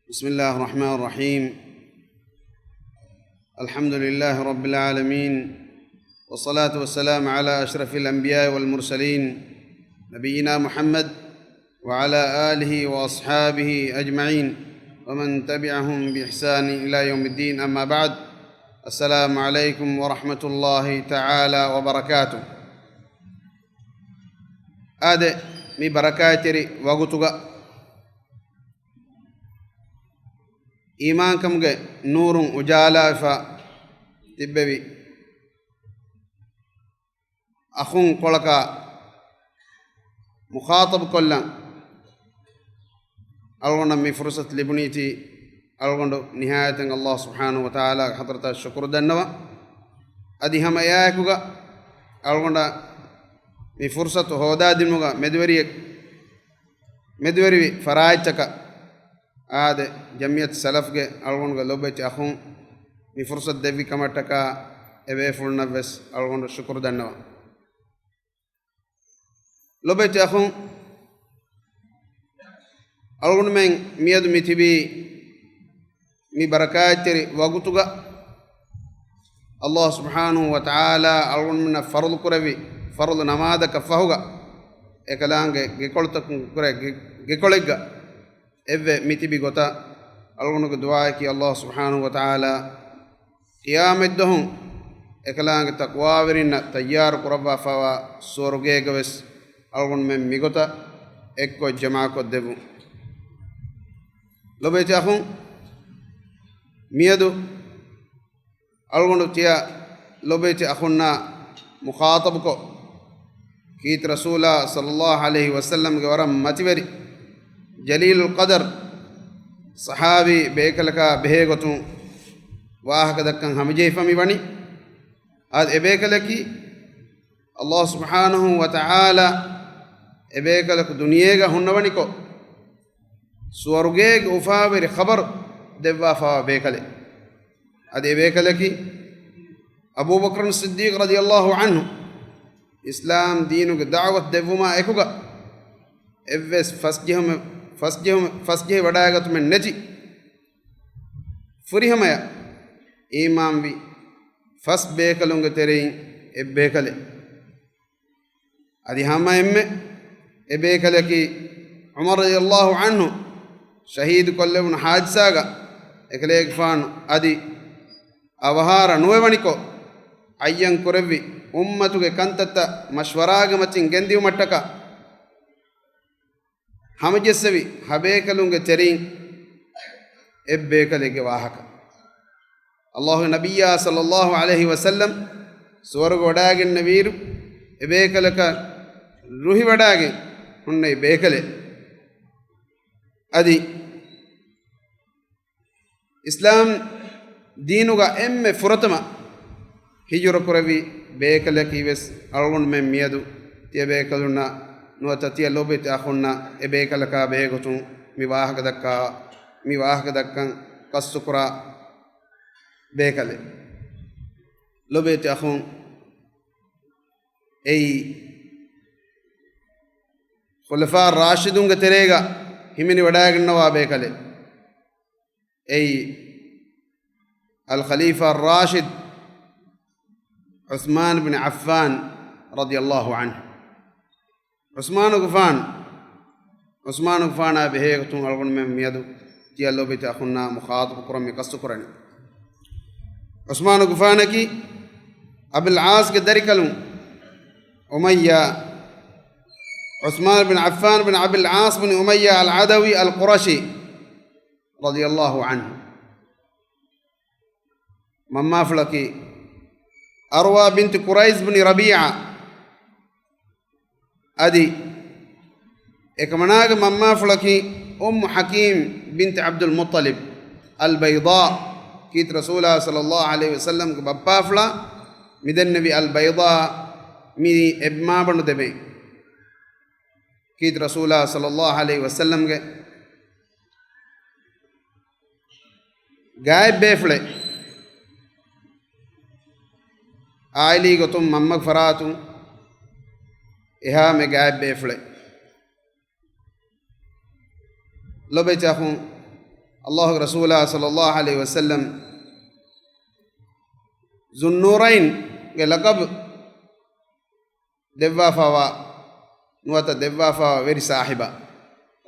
بسم الله الرحمن الرحيم. الحمد لله رب العالمين، والصلاة والسلام على أشرف الأنبياء والمرسلين نبينا محمد وعلى آله وأصحابه أجمعين ومن تبعهم بإحسان إلى يوم الدين. أما بعد، السلام عليكم ورحمة الله تعالى وبركاته. هذا من بركاتي وقتك إيمانكم نور وجالا تببي أخون قلقا مخاطب كلا ألغنا من فرصة لبنيتي ألغنا نهاية الله سبحانه وتعالى حضرت الشكر دنوا أدي هم إياكوغا ألغنا من فرصة هودا دموغا مدوري فرايتك هذا جمعية سلف کے الگون کا لوبے چاہوں می فرصت دیوی کمٹکا ابے فلنا بس الگون شکر دنوا لوبے چاہوں الگون میں میاد میتھبی می برکات تیری وقتوگا اللہ سبحانہ وتعالى الگون من فرض کربی فرض نماز کفہوگا ایکلانگے گکولتک کرے گکولگا إذا متبي قطع ألغنك دعائك الله سبحانه وتعالى قيام الدهم إكلان تقوى ورنا تيار قربا فوا سورجي قوس ألغن من ميقطع إكو جماعة قدبو لو بيت أخون ميادو ألغن تيا لو بيت أخونا مخاطبكو كيت رسول صلى الله عليه وسلم قورم متبري جليل القدر صحابي بيكلك بهيغتون واهك دكان همجي فمي بني هذا ابيكلك الله سبحانه وتعالى ابيكلك دنياغا هنبنيكو سورغيغ وفاور خبر دبا فا بيكله هذا ابيكلك ابو بكر الصديق رضي الله عنه اسلام دينك دعوه دبما اكوغا افس فسجه وڈائے تمہیں نجی فری ہمیا ایمان بھی فس بیکلوں گے تیرین اب بیکلے ادھی ہما امی اب بیکلے کی عمر رضی اللہ عنہ شہید کلے ان حادثہ گا اکلے اکفان ادھی اوہارا نوے ونکو ایان کربی امتو کے کنتتا مشوراغ مچن گندیو مٹکا هم جسوي هبيكلونغ ترين ابيكلك واهك الله نبي صلى الله عليه وسلم سورغ وداغ النبير ابيكلك روحي وداغ هن بيكله ادي اسلام دينوغا ام فرتما هجر كربي بيكلك يس الون من ميدو تي بيكلنا نوتتي لوبيت أخونا إبيك لك بهجتون مواهك دكا كسكرا بيكله لوبيت أخون أي خلفاء الراشدون كتريغا همني وداعك النوا بيكله أي الخليفة الراشد عثمان بن عفان رضي الله عنه عثمان غفان بهيغتون الغن من ميادو تيالو بيت أخونا مخاطب كرمي قصكرني عثمان غفان كي أبي العاص كدركلون أمية عثمان بن عفان بن أبي العاص بن أمية العدوي القرشي رضي الله عنه مما فلكي أروى بنت قريز بن ربيعة أدي إكمناغ مما فلكي حكيم بنت عبد المطلب البيضاء كيت رسول الله صلى الله عليه وسلم بابا فلا مدن النبي البيضاء مي ابما بن دبي كيت رسول الله صلى الله عليه وسلم غايب بيفله آيلي غتم ممك فراتو إها مجاب بيفله لو بيتاخون الله رسوله صلى الله عليه وسلم ذو النورين لقب دوا فوا نوتا دوا فوا ويري صاحبة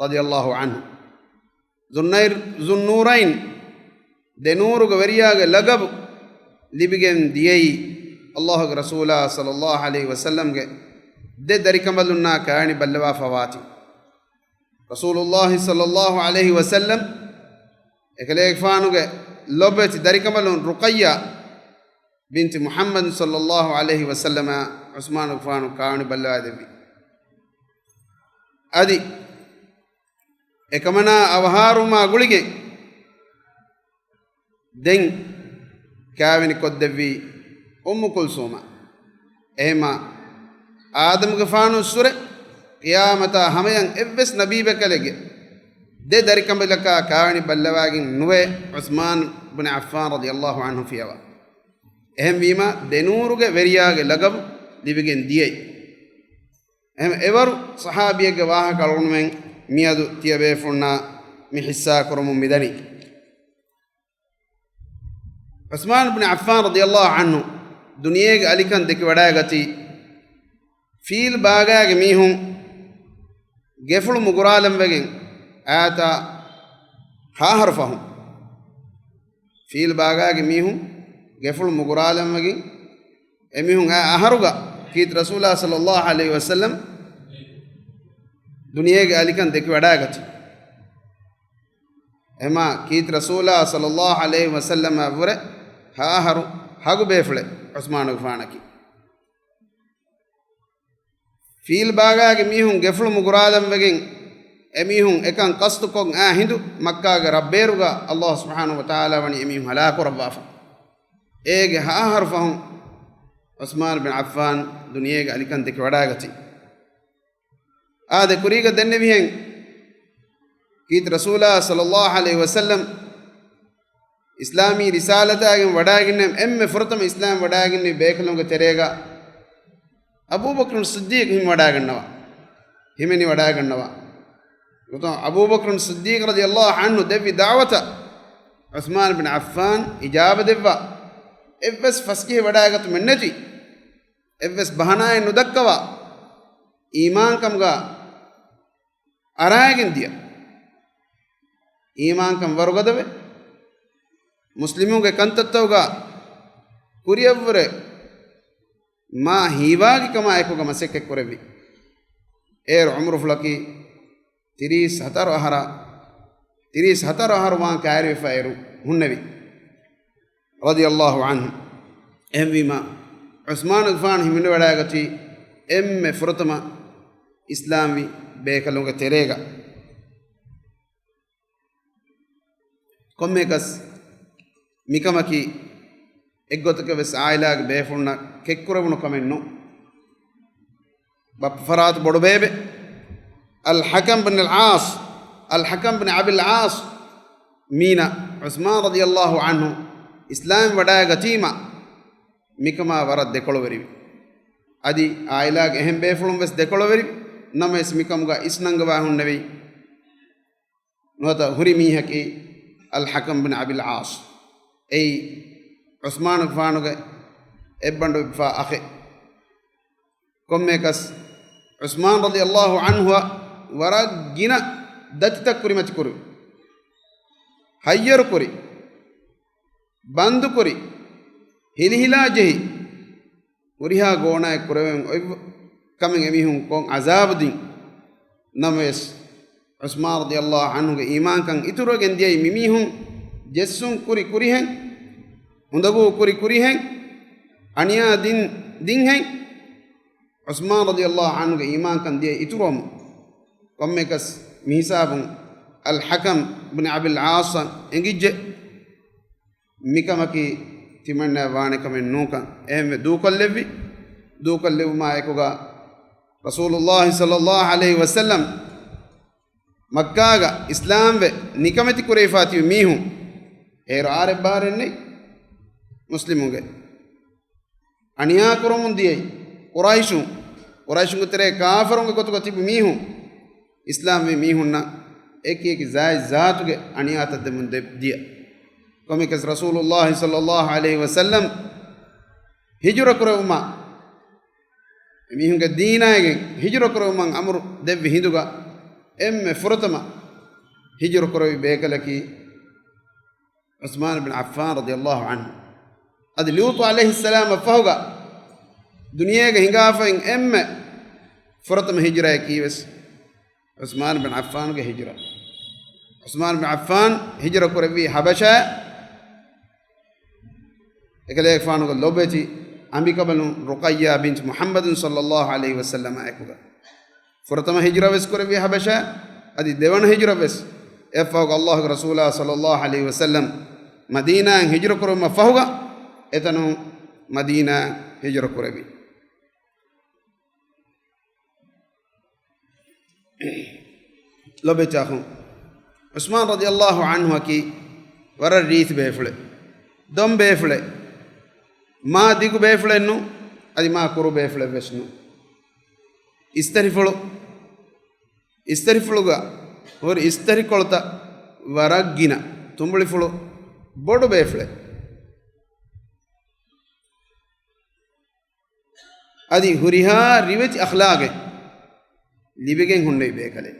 رضي الله عنه ذو النورين دنور وريا لقب لبجن ديي الله رسوله صلى الله عليه وسلم ده دريكملنا كاني بلوا فواتي رسول الله صلى الله عليه وسلم اكليك فانوغ لوبت دريكملون رقية بنت محمد صلى الله عليه وسلم عثمان فانو كاني بلوا دبي ادي ekmana avharuma gulige den kaavini koddevi ummu kulsuma ehma adam gafanu sure qiyamata hamayan evves nabibe kalege de darikambelaka kaavini ballawagin nuwe Uthman ibn Affan radiyallahu anhu fiyawa ehem wima denuruge veriyage lagab libigen diyei ehem evaru sahabiyege waha kalunmen miyadu tiyabe funna mi hissa kurum midani Uthman ibn Affan radiyallahu anhu duniyege alikan deki wadagati feel bagage mihun gefulu muguralam wegen ata ha harfahum feel bagage mihun gefulu muguralam wegen emihun aharuga kit rasulullah sallallahu alaihi wasallam duniyege alikan deki wadagati ema kit rasulullah sallallahu alaihi wasallam avure ha haru hagu befle Uthman gfanaki feel bagage mihun geflu muguradam wegen emihun ekan qastu kon hindu makka ge rabberuga Allah subhanahu wa ta'ala wani emihun halaku rabbafa ege ha harfahum Uthman bin Affan duniyege alikan deki wadagati ade kuriga denne bihen kit rasulullah sallallahu alaihi wasallam islami risalatagen wadaginnem emme furtama islam wadaginne bekalonga terega Abu Bakr Siddiq him wadagannawa himeni wadagannawa goto Abu Bakr Siddiq radiyallahu anhu devi da'wata Uthman bin Affan ijaba devva evves faskihe wadagatu mennati evves bahanaye nudakkawa iman kamga aragen dia iman kam warugadawe muslimuge kantattawga kuriyavure ma hiwagi kama ekoga masekke korevi er umru flaki 34 ahara wan kaari fairu hunnavi radiyallahu anhu emvima Uthman gfan himne wadagati emme furtama islami bekalonga terega kommekas mikamaki eggotake ves ailag befunna kekkurabunu kamenno bap farat bodu bebe al hakam bin abi al aas mina Uthman radiyallahu anhu islam wadaga tima mikama warad dekoloweri adi ailag ehem befulum ves dekoloweri names mikamga isnanga wa hunnevi nota huri mihaki al hakam bin abi al aas ei Uthman gfanuge ebbandu fa akhe kommekas Uthman radiyallahu anhu waragina datta kurimati kuru hayyaru kuri bandu kuri hilhila jehi uriha gona kureven kamen emihun kon azabudin names Uthman radiyallahu anhu ge iman kan ituro gendiyai mimihun jessun kuri hen hundagu kuri hen aniya din hen Uthman radiyallahu anhu ge iman kan diye iturom kommekas mihisabun al hakam bin abi al aas engije mikamaki timanna waane kamen nuka emme dukollevi ma ekoga rasulullah sallallahu alaihi wasallam makkaga islam ve nikamati kurefati mihu ero are barenne muslimuge aniya kurumun diyai quraishun tere kafirunge kotu tibu mihu islam ve mihunna eki zai zaatuge aniyata demun dia komikas rasulullah sallallahu alaihi wasallam hijra kuruma mihunge deenagen hijra kuruman amru devvi hinduga emme furatama hijra kuruwi bekalaki Uthman ibn Affan radiyallahu anhu adi Lut alayhi salam fahuga duniyage hingafain emme furatama hijra kiwes Uthman ibn Affan ge hijra Uthman ibn Affan hijra kuruwi habasha ekale fanuga lobeti ambikabalu Ruqayya bint Muhammad sallallahu alaihi wasallam aykuga furatama hijra wes kuruwi habasha adi dewan hijra wes efaga Allah rasulullah sallallahu alaihi wasallam Madina hijra kuruma fahuga etanu Madina hijra kuruwi lobeti akhu Usman radiyallahu anhu ki wara reeth befule dom befule ma digu beflennu adi ma kuru befle vesnu istarifuluga or istarikolta waragina tumbulifulu bodu befle adi huriha riveti akhlage libegen hunne bekale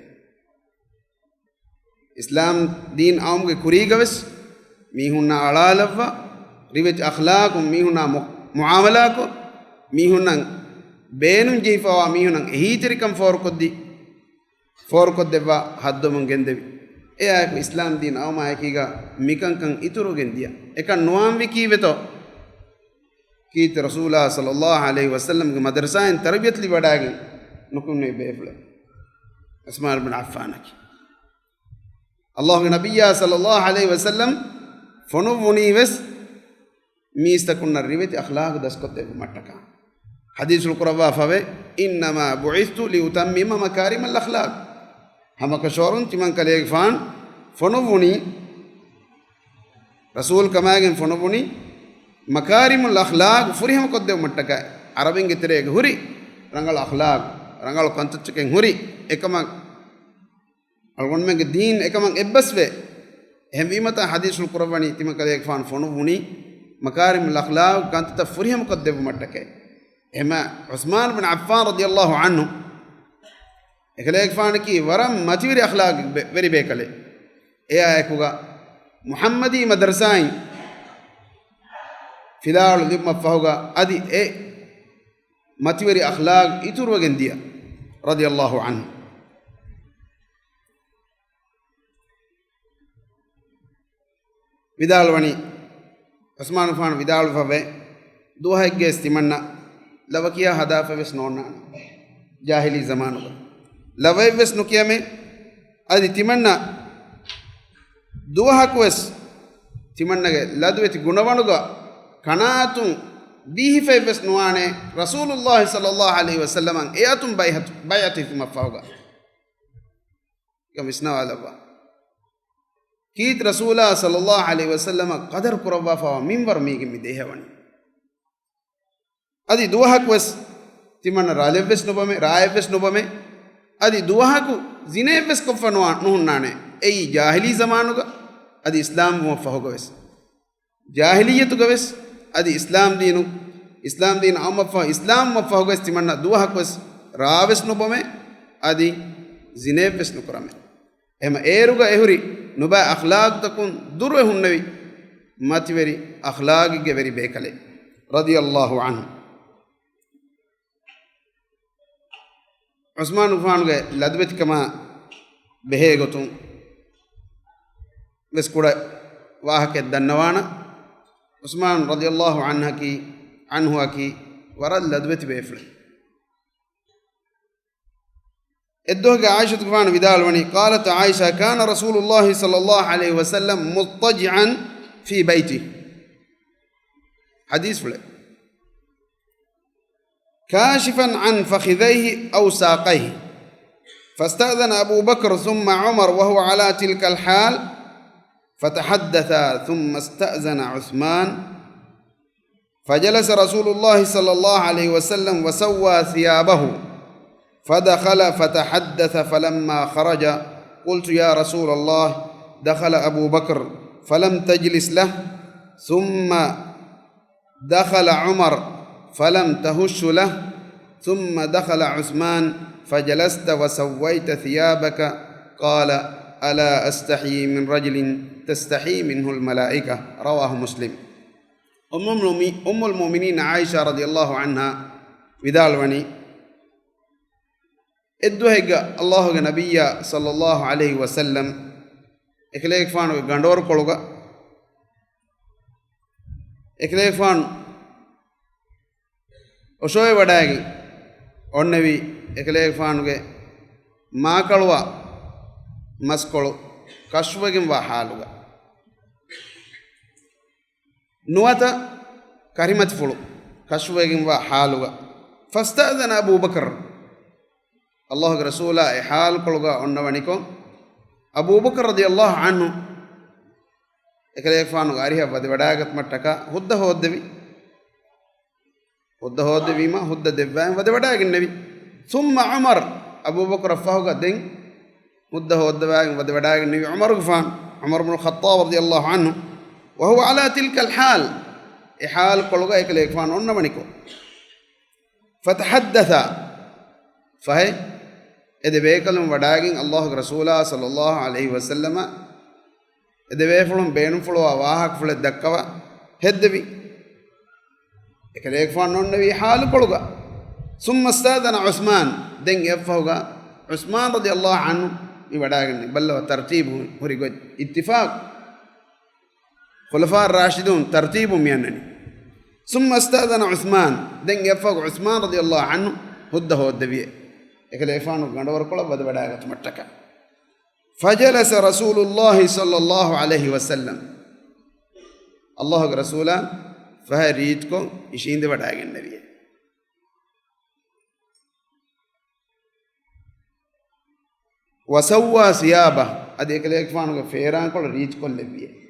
islam din aumge kurigaves mihunna alalava riveti akhlaq mihunna muamalat mihunna beenun jifawa mihunna ehitirikam forkoddewa haddomun gendevi eya islam din awma ekiga mikankan ituru gendiya ekan nuamvi kiveto kit rasulullah sallallahu alaihi wasallam ge madrasa en tarbiyat li wadage nukunne befle Uthman ibn Affan ki Allah ge nabiyya sallallahu alaihi wasallam fonu wunives mistakunna riveti akhlaq daskotte mattaka hadithul quraba fave innama bu'ithtu li utammima makarim al akhlaq hamaka shorun timan kaleeg fan fonowuni rasul kamagen fonowuni makarim al akhlaq furiham kodde mattaka arabinge terege huri rangal akhlaq rangal kontachuken huri ekama algonmenge deen ekama ebbasve hemimata hadithul qurabani timan kaleeg fan fonowuni makarim al akhlaq kantata furiham kodde mattaka ema Uthman ibn Affan radiyallahu anhu ekaleeg faaniki waram mativiri akhlaq veri bekale eya ekuga muhammadi madrasain filal limma fahuga adi e mativiri akhlaq ituru gendiya radiyallahu anhu vidalwani Uthman fan vidal fave duhagge stimanna lavakiya hadafa ves nonna jahili zamanu lavai ves nukiyame adi timanna duwahakves timannage ladweti gunavanuga kanatun bihife ves nuane rasulullah sallallahu alaihi wasallam eatum bayati mafauga kamisna alaba kit rasulullah sallallahu alaihi wasallam qadar kurwa fa minbar migi midehawani adi duwahakves timanna raleves nobame raeves nobame adi duwahaku zineves kofanwa nuhunnane ei jahili zamanuga adi islam mo fahogaves jahiliyatu gaves adi islam din amma fa islam mo fahogaves timanna duwahakves raves nobame adi zineves nukurame ema eruga ehuri nuba akhlaq takun durwe hunnevi mativeri akhlaq ge veri bekale radiyallahu anhu Uthman ufanuge ladweti kama behe gotum ves kuda wahake dannawana Uthman radiyallahu anhu aki waral ladweti befle eddoge Aisha ufan vidalwani qalat Aisha kana rasulullah sallallahu alaihi wasallam muttaji'an fi bayti hadith fle كاشفا عن فخذيه أو ساقيه فاستأذن أبو بكر ثم عمر وهو على تلك الحال فتحدثا ثم استأذن عثمان فجلس رسول الله صلى الله عليه وسلم وسوى ثيابه فدخل فتحدث فلما خرج قلت يا رسول الله دخل أبو بكر فلم تجلس له ثم دخل عمر فلم تهش له ثم دخل عثمان فجلست وسويت ثيابك قال ألا أستحيي من رجل تستحي منه الملائكة رواه مسلم. أم المؤمنين عائشة رضي الله عنها vidalwani edduhega Allahuge nabiyya sallallahu alaihi wasallam ekleek faanu gandor koluga ekleek faanu oshoy wadaagi onnevi ekleek faanuge maakalwa maskolu kashwagin wa haluga nuwata karimat fulu kashwagin wa haluga فاستأذن أبو بكر الله رسوله حال كلغا ونوانيكو أبو بكر رضي الله عنه إكليك فانو غاريها ودبداغت متكا هد هودبي ما هد دبان ودبداغ النبي ثم عمر أبو بكر فهوغا دين هد هودباغ ودبداغ النبي عمر بن الخطاب رضي الله عنه وهو على تلك الحال حال كلغا إكليك فانو ونوانيكو فتحدث فهي إذا بيكلم وداعين الله رسوله صلى الله عليه وسلم إذا بيفلم بينهم فلوا واهك فل الدكوا هدبي إكليك فان النبي حال كلغا ثم استأذن عثمان دين يفهوغا عثمان رضي الله عنه يوداعين بل ترتيبه هريقود اتفاق خلفاء الراشدون ترتيبهم يعني ثم استأذن عثمان دين يفوق عثمان رضي الله عنه هده الدبي إكليفانو غندور كلا بدبداغت متكا فجلس رسول الله صلى الله عليه وسلم الله رسولا فهريتكم يشين دبداغ النبي وسوى ثيابه ادي إكليفانو فيران كل ريتكم النبي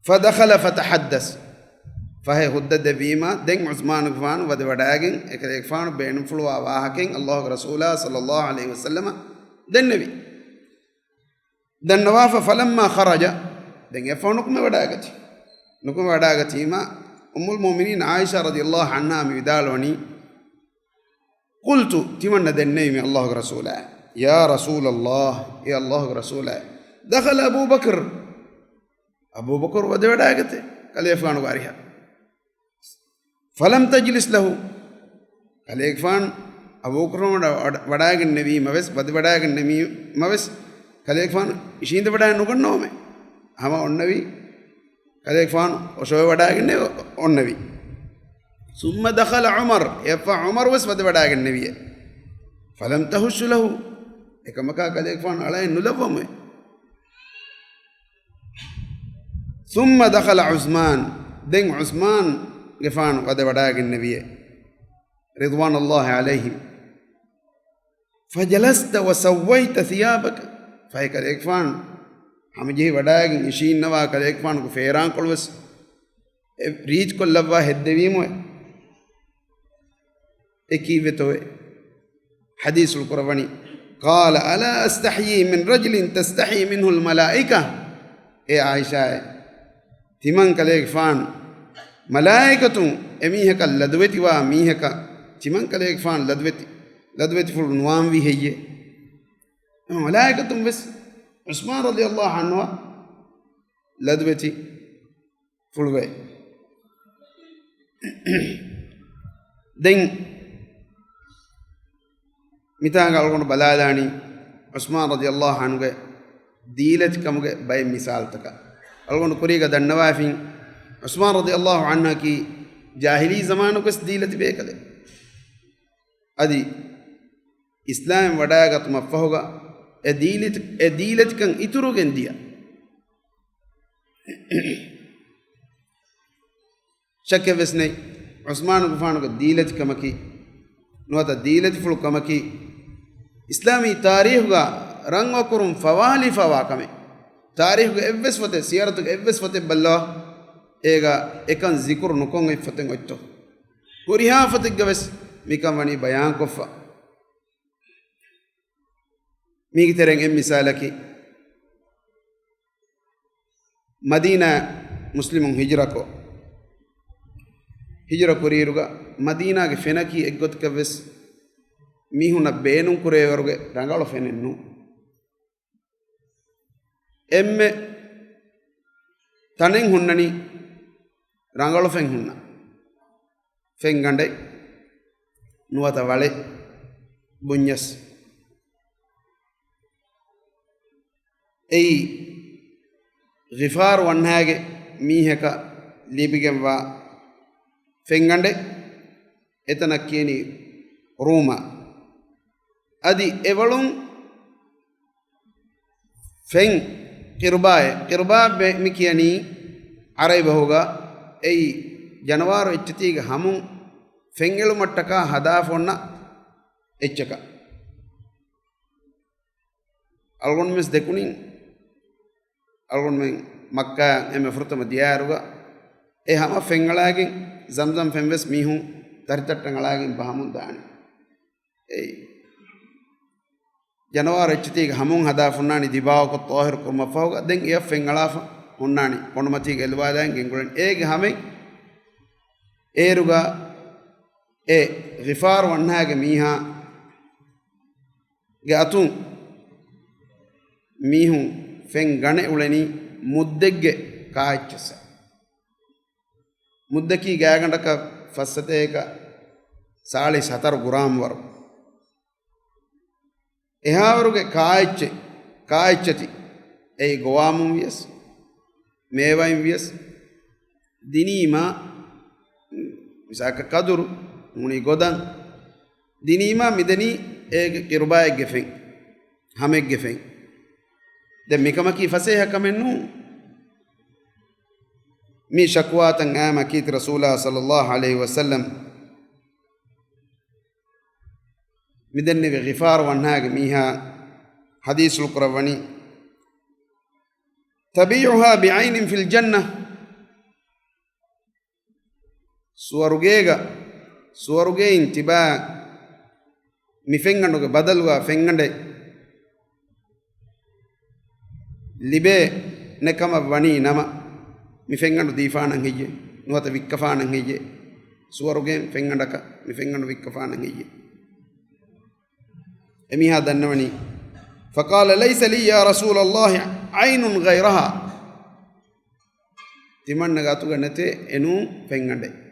فدخل فتحدث فهي هدد بيما دين عثمان غفان ودوداغين اكريك فان بين فلوا واهكين الله رسوله صلى الله عليه وسلم دين نبي دين نواف فلما خرج دين يفونكم وداغتي ما ام المؤمنين عائشه رضي الله عنها ميدالوني قلت تمنى دين الله رسوله يا رسول الله يا الله رسوله دخل ابو بكر ودوداغته كليفان غاريها فلم تجلس له كليفان أبو بكر وداغ النبي مبس وداغ النبي مبس كليفان يشين وداغ نكون نومه هما النبي كليفان وشوي وداغ النبي ثم دخل عمر يفع عمر وس وداغ النبي فلم تهش له كما كليفان على نلفمه ثم دخل عثمان دين عثمان غفان ودوداغ النبي رضوان الله عليهم فجلست وسويت ثيابك فهي كليكفان هم جي وداغ يشين نوا كليكفان کو فيران كلوس ريج کو لوا هدويمو اكيوتو حديث القرآني قال الا استحيي من رجل تستحي منه الملائكه اي عائشه تمن كليك فان ملائكة أميهك لدوتي واميهك تمن كليك فان لدوتي فل نوام في هي ملائكة بس عثمان رضي الله عنه لدوتي فلوه دين متى قالوا بلاداني عثمان رضي الله عنه ديلت كمغ باي مثال تك अलगों कुरीगा दन्नवाफिं उस्मान रज़ी अल्लाह अन्हा की जाहिली ज़मानों को दीलत बेकले अदी इस्लाम वडागा तुम अफ़होगा ए दीलत कं इतुरु गेंदिया शक्य वसने उस्मान गुफान को दीलत कमकी नोता दीलत फुल कमकी इस्लामी तारीख़ का रंग वकुरुम फ़वाली फ़वाकमे तारीख़ के एव्वेस फते सियारत के एव्वेस फते बल्ला एगा एकन ज़िक्र नुकोंग फते गोइतो कुरिहा फते गवेस मिका मनी बयान कोफ़ा ميغترين مثالك مدينة مسلم هجرة كوريروغا مدينة فينكي اگوت كبس ميهونا بينون كوريوروغا رانغالو فيننو ام تنين هنني رانغالو فين هننا فين غاندي نواتا والي بنيس اي غفار ونهاجي ميهكا ليبيجن وا فينغاندي اتنا كيني روما ادي ايولون فين قرباء مكياني عربي هوغا اي جنوار اتتيغ همون فينغلو متكا هدافونا اتشكا algon mes dekunin algon men makka eme furtama diyaruga e hama fengalagen zamzam femves mihun taritattangalagen bahamun daani e januar echtiga hamun hada funnani dibaw ko tahir ko mafawga den e fengalafa hunnani konumati gelwadan gengulen ege hame eruga e ghifar wannage miha ge atun mihun fen gane uleni muddegge kaachsa muddaki gaagandaka fassateka saali 7 gram waru ehawaruge kaachati ei gowamun vies mewain vies dinima misaka kaduru muni godan dinima mideni ege kirbae gefen hamek gefen de mikamaki faseha kamennu mi shakwatan ama kit rasulullah sallallahu alaihi wasallam midenne ghifar wanhaag miha hadithul qurawani tabi'uha bi'aynin fil jannah suwaruge intiba mi fengando badalwa fengande libe nekama wani nama mi fengandu difanan hije nuwata wikkafanan hije suwarugen fengandaka mi fengandu wikkafanan hije emiha dannawani faqala laysa li ya rasul allah aynun ghayraha timanna gatu ganate enu fengande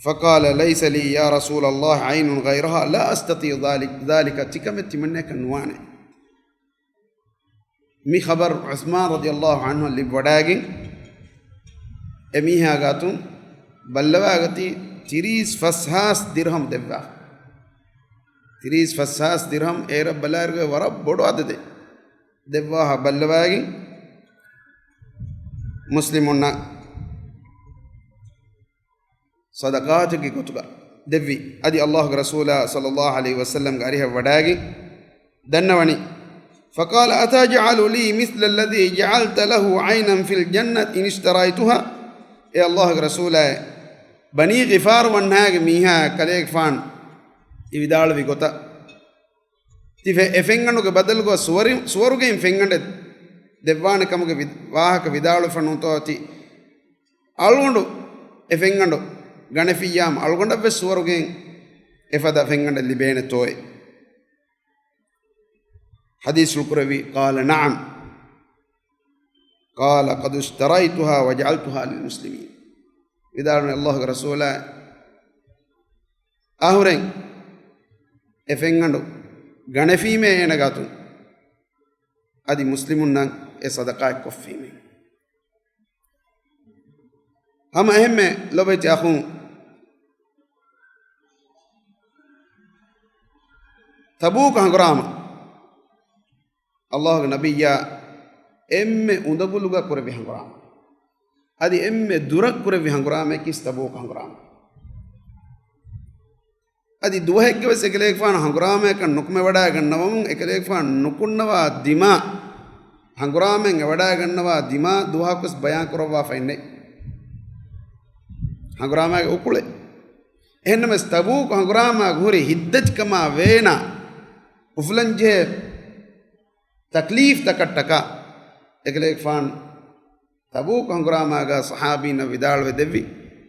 فقال ليس لي يا رسول الله عين غيرها لا أستطيع ذلك تكمت منك النوانه مي خبر عثمان رضي الله عنه اللي بداغين اميها غاتون بلواغتي تريس فساس درهم دبا تريس فساس درهم ايرب بلارغ ورب بودو ادده دبا بلواغين مسلمون صدقات کی کتبہ دبی ادی اللہ رسول صلی اللہ علیہ وسلم غاریہ وڈاگی دنونی فقال اتجعل لي مثل الذي جعلت له عينا في الجنة ان اشتريتها اے اللہ رسول بنی غفار وناگ میہا کلیک فان ایدال وی گوتا تیفے افنگنو کے بدل گو سورو کے فنگنڈ دیوان کم کے واہ کے ودال فنو تو تی algondu افنگنڈو ganefiyam algonda be suwarugen efada fengande libene toy hadithul qurawi qala na'am qala qad ishtaraytuha wa ja'altuha lil muslimin idan allah rasula ahuren efengando ganefime enagatu adi muslimun nan e sadaqa koffime hama ehme lobeti akhun Tabuk hangrama Allah nabiyya emme undaguluga kurevi hangrama adi emme durak kurevi hangrama kis Tabuk hangrama adi duhegge wes ekelek fan hangrama kan nukme wada gannavam ekelek fan nukunnawa dima hangrama en wada gannawa dima duhakus bayan korwa fainne hangrama ukule එහෙන්නම තබූක් හංගුරාමා ගුරි හිද්දච්කම වේන උෆලංජේ තක්ලීෆ් තකට්ටක එකලෙක් ෆාන් තබූක් හංගුරාමාගා සහාබීන විදාල්වෙ දෙවි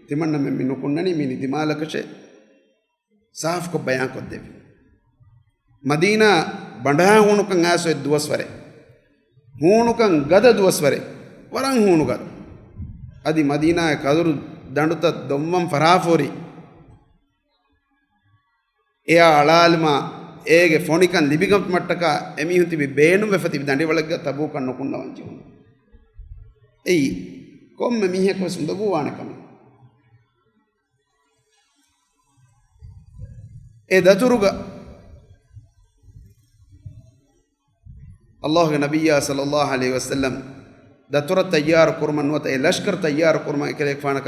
තිමන්න මෙ නුකුන්නනි මිනි දිමාලකෂේ ಸಾಫ್ ಕೊ ಬಯಾನ್ ಕೊದ್ದೇವೆ ಮದೀನಾ ಬಂಡಾ ಹೂಣುಕಂ ಆಸೋ ದುವಸ್ವರೆ ಹೂಣುಕಂ ಗದ ದುವಸ್ವರೆ ವರಂ ಹೂಣುಗದ ಅದಿ ಮದೀನಾ ಕದುರು ದಂಡುತ ದೊಮ್ಮಂ ಫರಾಫೋರಿ ಎ ಅಳಾಲ್ಮ ಏಗೆ ಫೋಣಿಕನ್ ಲಿಬಿಗಂ ಮಟ್ಟಕ ಎಮಿ ಹುಂತಿ ಬೇಣು ವೆಫತಿ ದಂಡಿ ಒಳಗ ತಬೂಕನ್ ನುಕುನ್ನ ವಂಚಿ ಎಯಿ ಕೊಮ್ಮೆ ಮಿಹೆಕೊ ಸುಂದಬು ವಾಣಕಂ ಎ ದತುರುಗ ಅಲ್ಲಾಹ್ಗೆ ನಬಿಯ ಸಲ್ಲಲ್ಲಾಹು ಅಲೈಹಿ ವಸಲ್ಲಂ ದತುರ ತಯ್ಯಾರ ಕುರ್ಮನ್ ವತ ಎ ಲಷ್ಕರ್ ತಯ್ಯಾರ ಕುರ್ಮ ಕೆಲೆಕ್ ಫಾಣಕ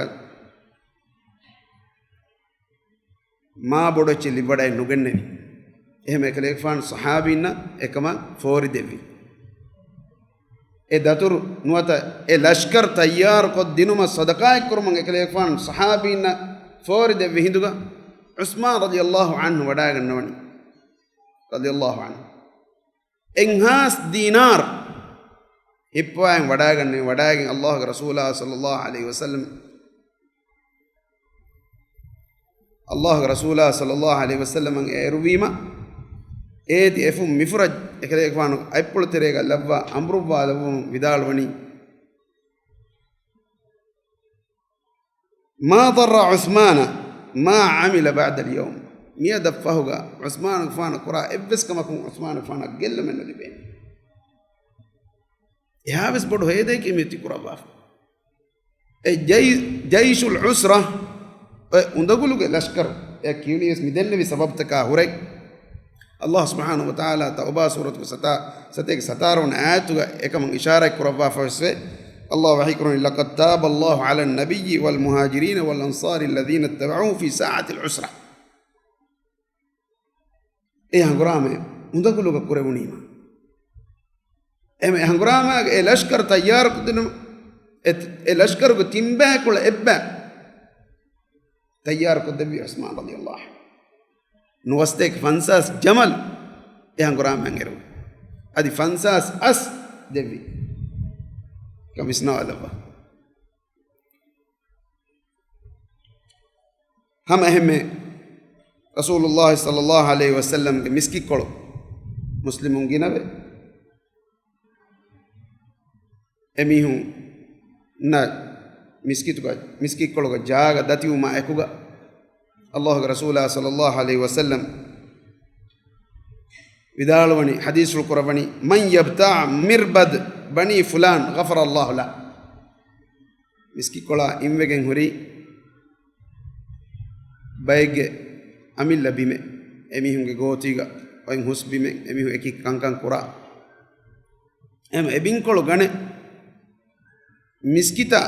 ಮಾ ಬೊಡಚಿ ಲಿಬಡೈ ನುಗೆನ್ನೆವಿ එහෙම කෙලෙක් ෆාන් සහාබින්න එකම ෆෝරි දෙවි ඒ දතුරු නුවත ඒ ලෂ්කර් තයාර කොත් දිනුම සදකායි කුරුමන් කෙලෙක් ෆාන් සහාබින්න ෆෝරි දෙවි හිඳුගා උස්මාන් රදියල්ලාහු අන්හු වඩා ගන්නවනි රදියල්ලාහු අන්හු එන්හාස් දීනාර් ඉප්පයන් වඩා ගන්නේ වඩාගෙන් අල්ලාහ්ගේ රසූලා සල්ලල්ලාහු අලයිහි වසල්ලම් අල්ලාහ්ගේ රසූලා සල්ලල්ලාහු අලයිහි වසල්ලම් එරුවීම ඒති එෆුම් මිෆරජ් එකලේක වාන අයිප්පුල තෙරේක ලබ්වා අම්රුවා ලබුම් විදාල්වනි මා ضر عثمان ما عمل بعد اليوم ميا دفهوغا عثمان فانا قرا ابس كما كون عثمان فانا قل من لبين يابس بدو هيدي كيميتي قرا باف جيش العسره اندغلوغ لشكر كيونيس مدنبي سبب تكا هوري الله سبحانه وتعالى توبا سورة ستيك ستارون آياتك إكما إشارة كربا فوسفه الله وحيكرون لقد تاب الله على النبي والمهاجرين والأنصار الذين اتبعوه في ساعة العسرة إيه هنقرامي ندقلوك كوريونيما إيه هنقرامي الأشكر تيار الأشكر تنبه كل إبا تيار كدبي عثمان رضي الله عنه نوستيك فانساس جمل يهان قرآن منگرو ادي فانساس اس دبي كم اسنا ألفا هم أهم رسول الله صلى الله عليه وسلم مسكي كولو مسلمون جنبه أميهم نا مسكي كولو جاغا داتيو ما اكوغا الله رسول صلى الله عليه وسلم विदालवनी हदीस रुकुरवनी मन यब्ता मिरबद बनी फुलान गफर अल्लाह ला इसकी कोला इम्वेगें हुरी बैगे अमिल लबी में एमी होंगे गोतीगा और हुस्बी में एमी हो एकी कंकं कुरा एम एबिंग कोलो गने मिस्किता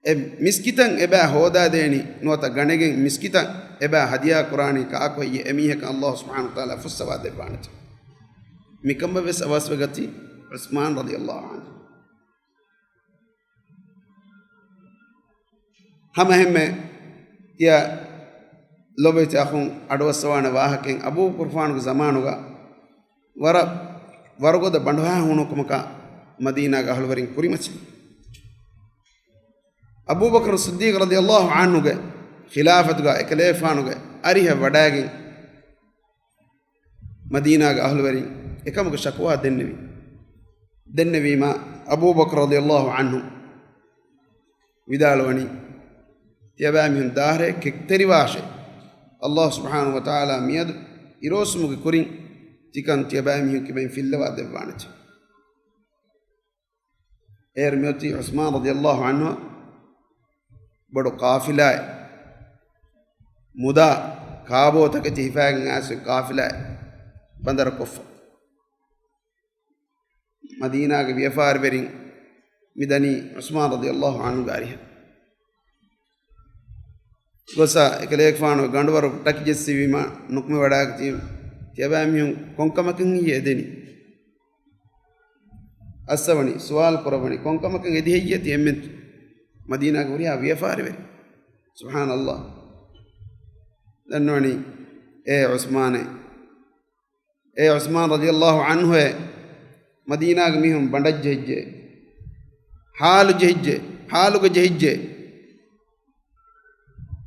मिस्कितन एबा होदा देनी नोता गणेगे मिस्कितन एबा हदिया कुरानी काको ये एमीह का अल्लाह सुब्हानहु व तआला फुस्सवा दे बाणच मिकम्ब वेस अवस्वगति उस्मान रदियल्लाहु अन्हु हम अहम या लोबे चाखुं अडवसवाने वाहकें अबू कुरफान के जमानुगा वरगोद बंडवा हुनुकुमका मदीना का हलवरिंग पुरी मची अबू बकर सिद्दीक रदियल्लाहु अन्हु गे खिलाफत गा एकलेफानु गे अरिह वडागी मदीना गा अहलवरी एकम ग शकवा देन्नवी मा अबू बकर रदियल्लाहु अन्हु विदालवनी तियबामी हुन दाहरे किक्तरी वाशे अल्लाह सुब्हानहु व तआला मियद इरोसमु गे कुरिन चिकन तियबामी हुन किबेन फिल्लवा देवानच एर मियति उस्मान रदियल्लाहु अन्हु बड़ो काफिला है मुदा काबो तक हिफाग से काफिला है बंदर कुफ मदीना के व्यापार बेरिंग मिदनी उस्मान रदियल्लाहु अन्हु गारी है गोसा एकलेक फानो गंडवर टक जस्सी विमा नुकमे वड़ा की त्यबामियों कोंकमकं ये देनी असवनी सवाल करवनी कोंकमकं यदि है ये त्यमें मदीना को रिया व्यापार बेरी सुभान अल्लाह دنوني عثمان رضي الله عنه مدينة ميهم بندج جهجة حالو جهجة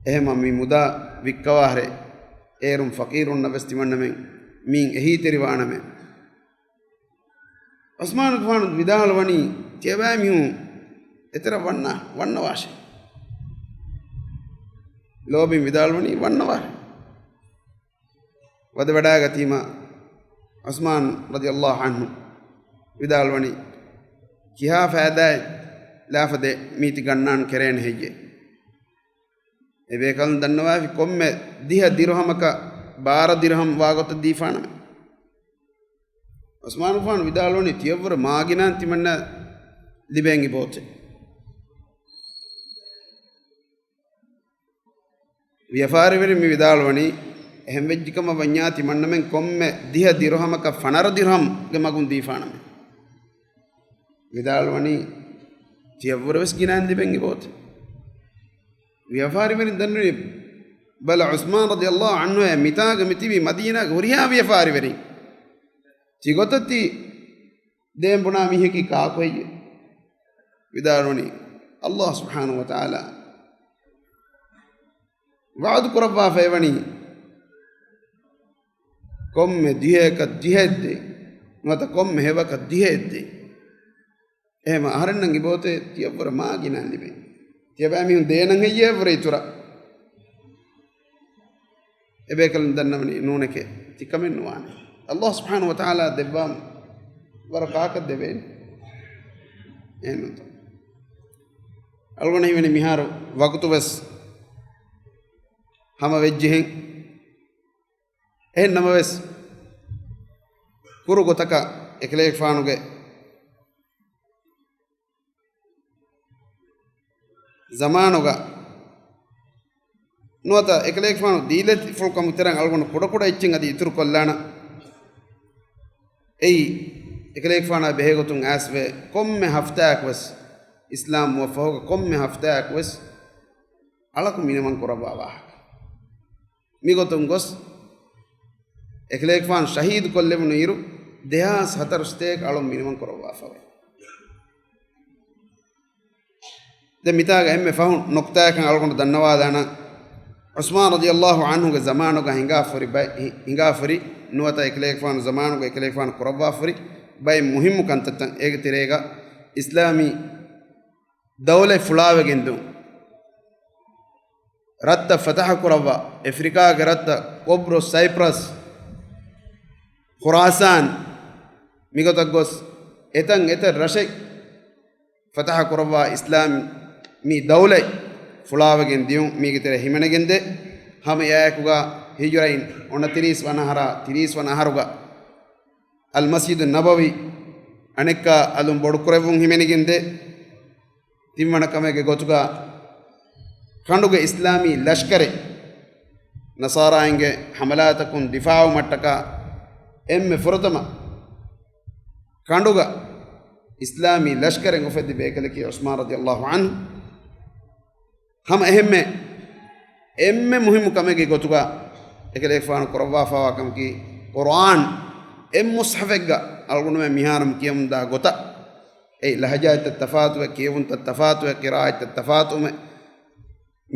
مامي مدا بكواهر فقير نبستمن مين تريوانا من عثمان كفان بدال وني تيباميو اترى ونا واشي لوبي بدال وني ونا واشي ودبدا غتيما عثمان رضي الله عنه بدال وني كيها فادا لا فدي ميتي غنان كرين هيجي ابيكل دنوا في كوم ديه درهمك 12 درهم واغت ديفانا عثمان فان vidaloni tiyavra maaginan timanna libengi bote vyafari veri mi vidaloni ehem vejjikama vanyati mannamen komme diha dirhamaka 12 dirham ge magun difana vidaloni tiyavra ves ginan libengi bote vyafari veri danni bal Usman radiyallahu anhu mitaga mitibi Madina goriya vyafari veri Cigotati dembuna miheki kaakoye vidaroni Allah subhanahu wa ta'ala wa'ad kurabba fayvani komme diheka dihedde mata komme hevaka dihedde ehma aharannangi bote tiyavra maagina libe tiyaba mi denan heye vre itura ebekal dannamani nuneke tikamen nuane Allah subhanahu wa ta'ala debbam barakaakat deben enut algona himeni miharu waqtu bas hama vejjehen nama bas kuru gotaka ekle faanuge zamanuga nuata ekle faanu dilet fulkam terang algona koda icchen adi itur kollana ekleek fana behegotun asve komme haftaak was islam wafahoga komme haftaak was alaku minaman korababa migotun gos ekleek fan shahid kollevunu iru dehas hatar steek alum minaman korababa fa de mitaga emme fahun noktaakan algon dannawada Usman radiyallahu anhu ge zamanu ga hinga furi nuwata ekleek fan zamanu ga ekleek fan korabba furi bay muhimmu kantatan ege terega islami dawla fulawe gendu ratta fatah korabba afrika ga ratta Kobros Cyprus Khurasan migotagos etan rashek fatah korabba islam mi dawla fulawe gendium mige tere himene gende hama yakuga hijrain ona 30 wanaharuga al masjid an-nabawi anekka alum bodu kurevun himene gende timmana kamege gotuga kanduge islami lashkare nasara inge hamalatakun difa'u mattaka emme furtama kanduga islami lashkare ngofedi bekeleki Usman radiyallahu anhu हम एम्मे मुहिम कमे की गोतुगा एकले फान करवा फावा कम की कुरान मुसहफेगा अलगुन में मिहारम कियम दा गोता लहजा तफातु कियवुन तफातु किरात तफातु में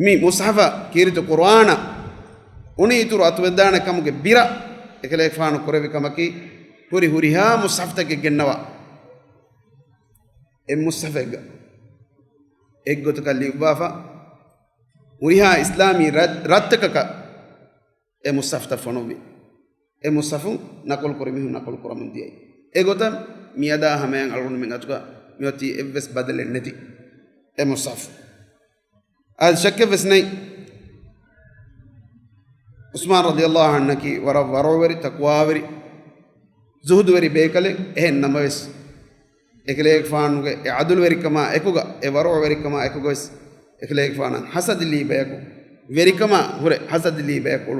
मी मुसहफा कीरित कुरान उनी तुर अतवेदान कम के बिरा एकले फान करवे कम की पूरी हुरिहा मुसहफ तक गिन्नवा मुसहफेगा एक गोतुका लिबाफा Uriha Islami rattaka Mustafta fonobi Mustafun nakol korimihu nakol koramun diay egotam miyada hamen algun mingatuka miyoti evves badale neti Mustaf ad shakke vesnai Usman radiyallahu anhu ki warawari taqwawari zuhudwari bekale namaves ekle fanuge adul wari kama ekuga warawari kama ekuga ekleek fana hasad li bayako verikama hure hasad li bayako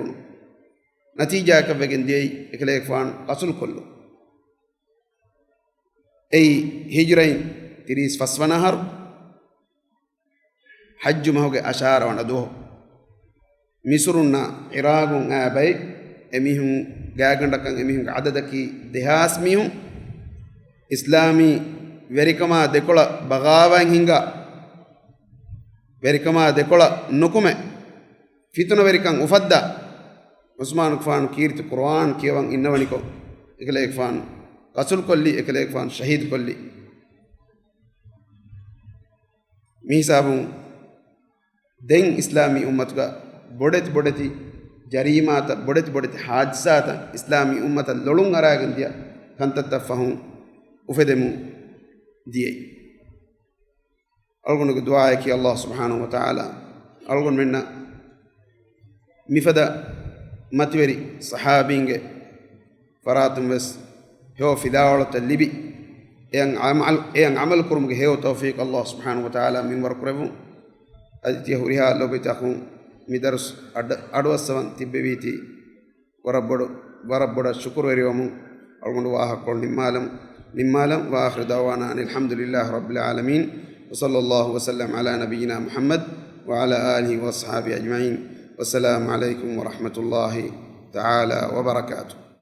natija ka begendey ekleek fan qasul kullu hijrain 30 faswanahar hajj ma hoge ashara wana do මිසුරුන්නා ඉරාගුන් ආබයි එමිහුන් ගෑගණ්ඩකන් එමිහුන් අදදකි දෙහාස් මිහුන් ඉස්ලාමී වෙරිකමා දෙකොළ බගාවන් හිංගා වෙරිකමා දෙකොළ නොකුම ෆිතුන වෙරිකන් උෆද්දා උස්මාන් ෆාන් කීර්ති කුර්ආන් කියවන් ඉන්නවනිකෝ එකලේක් ෆාන් රසූල් කොල්ලි එකලේක් ෆාන් ශහීද් කොල්ලි මිහිසාබුන් දෙන් ඉස්ලාමී උම්මතුගා බොඩති ජරීමාත බොඩති හාජ්සාත ඉස්ලාමී උම්මත ලොළුන් අරාගෙන දිය කන්තත්ත ෆහුන් උෆෙදෙමු දියයි algonku duaa ki Allah subhanahu wa ta'ala algon menna mifada matveri sahabinge faratum wes ho fidawalata libi eyan amal kurumge heo tawfiq Allah subhanahu wa ta'ala min war kurevu aditiya huriha lobitakhun midars adwasavan tibbeviti warabboda shukr weriwamu algondu waha kol nimmalam wa akhir dawana alhamdulillahi rabbil alamin وصلى الله وسلم على نبينا محمد وعلى آله وأصحابه أجمعين والسلام عليكم ورحمة الله تعالى وبركاته.